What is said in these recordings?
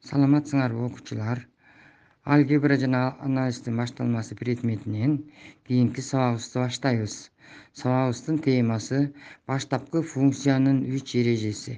Саламатсыңарбы окуучулар? Алгебра жана анализдин башталмасы предметинен кийинки сабагыбызды баштайбыз. Сабагыбыздын темасы баштапкы функциянын 3 эрежеси.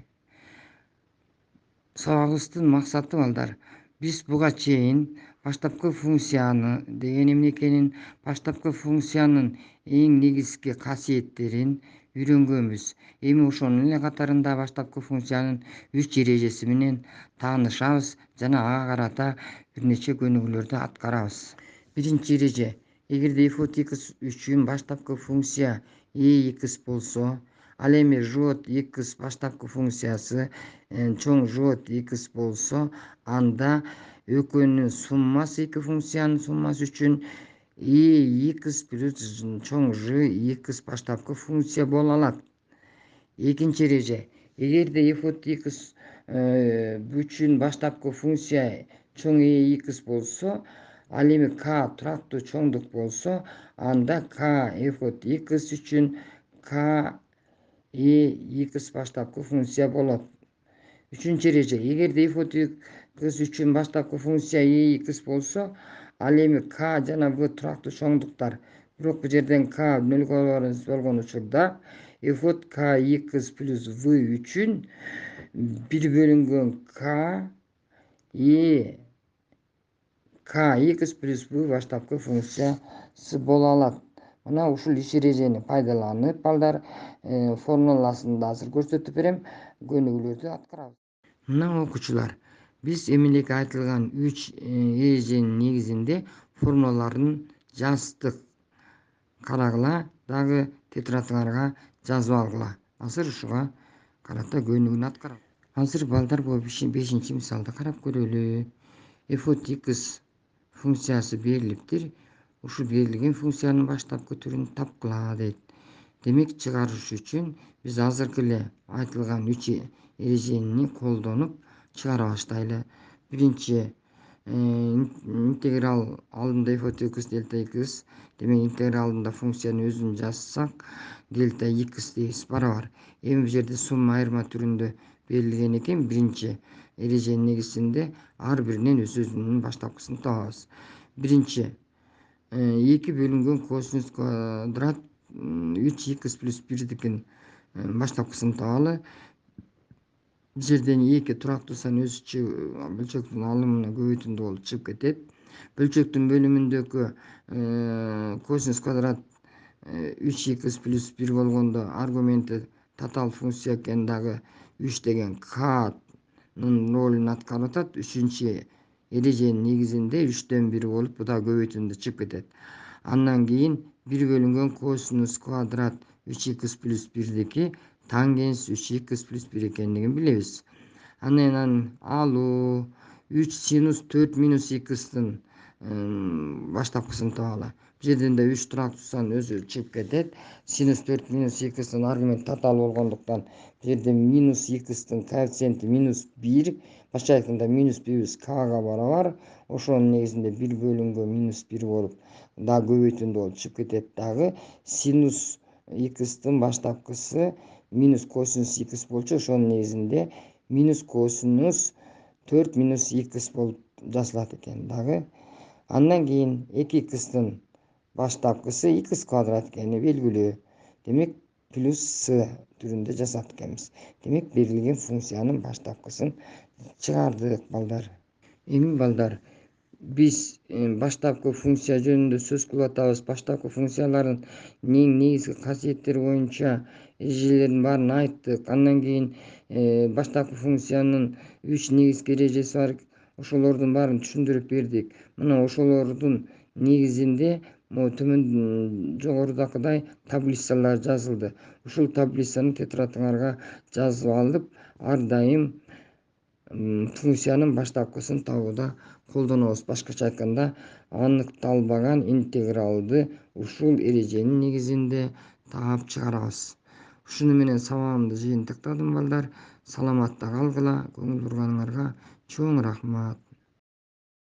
Сабагыбыздын максаты балдар, биз буга чейин баштапкы функцияны деген эмне экенин, баштапкы функциянын эң негизги касиеттерин үйрөнгөнбүз. Эми ошонун эле катарында баштапкы функциянын 3 эрежеси менен таанышабыз жана ага карата бир нече көнүгүүлөрдү аткарабыз. Биринчи эреже: эгерде f от x үчүн баштапкы функция x болсо, ал эми живот x баштапкы функциясы чоң живот x болсо, анда экөөнүн суммасы, эки функциянын суммасы үчүн x плюс чоң ж x баштапкы функция боло алат. Экинчи эреже: эгерде f от x үчүн баштапкы функция чоң x болсо, ал эми k турактуу чоңдук болсо, анда k f от x үчүн k x баштапкы функция болот. Үчүнчү эреже: эгерде f от x үчүн баштапкы функция x болсо, ал эми k жана v турактуу чоңдуктар. Бирок бул жерден k нөлгө барабар болгон учурда f от k x плюс v үчүн 1 бөлүнгөн k x плюс v баштапкы функциясы боло алат. Мына ушул 3 эрежени пайдаланып, балдар формуласын да азыр көрсөтүп берем, көнүгүүлөрдү аткарабыз. Мына окуучулар, биз эмелеки айтылган 3 эреженин негизинде формулаларын жаздык. Карагыла, дагы тетрадыңарга жазып алгыла. Азыр ушуга карата көнүгүүнү аткарабыз. Азыр балдар бул 5-нчи мисалды карап көрөлү. f от x функциясы берилиптир. Ушул берилген функциянын баштапкы түрүн тапкыла дейт. Демек, чыгарыш үчүн биз азыркы эле айтылган 3 эрежени колдонуп чыгара баштайлы. Биринчи интеграл алдында f от x дельта x, демек интегралында функциянын өзүн жазсак, дельта x дегибиз барабар. Эми бул жерде сумма айырма түрүндө берилген экен. Биринчи эреженин негизинде ар биринен өз-өзүнүн баштапкысын табабыз. Биринчи 2 бөлүнгөн косинус квадрат 3x плюс 1дикин баштапкысын табалы. Бул жерден 2 турактуу сан өзүчө бөлчөктүн алымына көбөйтүндү болуп чыгып кетет. Бөлчөктүн бөлүмүндөгү косинус квадрат 3x плюс 1 болгондо аргументи татаал функция экен, дагы 3 деген k-нын ролун аткарып атат. Үчүнчү эреженин негизинде 3дөн 1 болуп, бу да көбөйтүндү чыгып кетет. Андан кийин 1 бөлүнгөн косинус квадрат 3x плюс 1дики тангенс 3x плюс 1 экендигин билебиз. Анан алуу 3 синус 4 минус x'тин баштапкысын табалы. Бул жерден да 3 турактуу сан өзү чыгып кетет. Синус 4 минус x'тин аргумент татаал болгондуктан бул жерде минус x'тин коэффициенти минус 1, башка айтканда минус 1 k'га барабар. Ошонун негизинде 1 бөлүнгөн минус 1 болуп, дагы көбөйтүндү болуп чыгып кетет. Дагы синус x'тин баштапкысы минус косинус x болчу, ошонун негизинде минус косинус 4 минус x болуп жазылат экен. Дагы андан кийин 2x'тин баштапкысы x квадрат экени белгилүү. Демек, плюс с түрүндө жазат экенбиз. Демек, берилген функциянын баштапкысын чыгардык, балдар. Эми балдар, биз баштапкы функция жөнүндө сөз кылып атабыз. Баштапкы функциялардын негизги касиеттери боюнча эрежелердин баарын айттык. Андан кийин баштапкы функциянын 3 негизги эрежеси бар. Ошолордун баарын түшүндүрүп бердик. Мына ошолордун негизинде төмөн жогорудакыдай таблицалар жазылды. Ушул таблицаны тетрадыңарга жазып алып, ар дайым функциянын баштапкысын табууда колдонобуз. Башкача айтканда, аныкталбаган интегралды ушул эреженин негизинде таап чыгарабыз. Ушуну менен сабагымды жыйынтыктадым, балдар. Саламатта калгыла. Көңүл бурганыңарга чоң рахмат.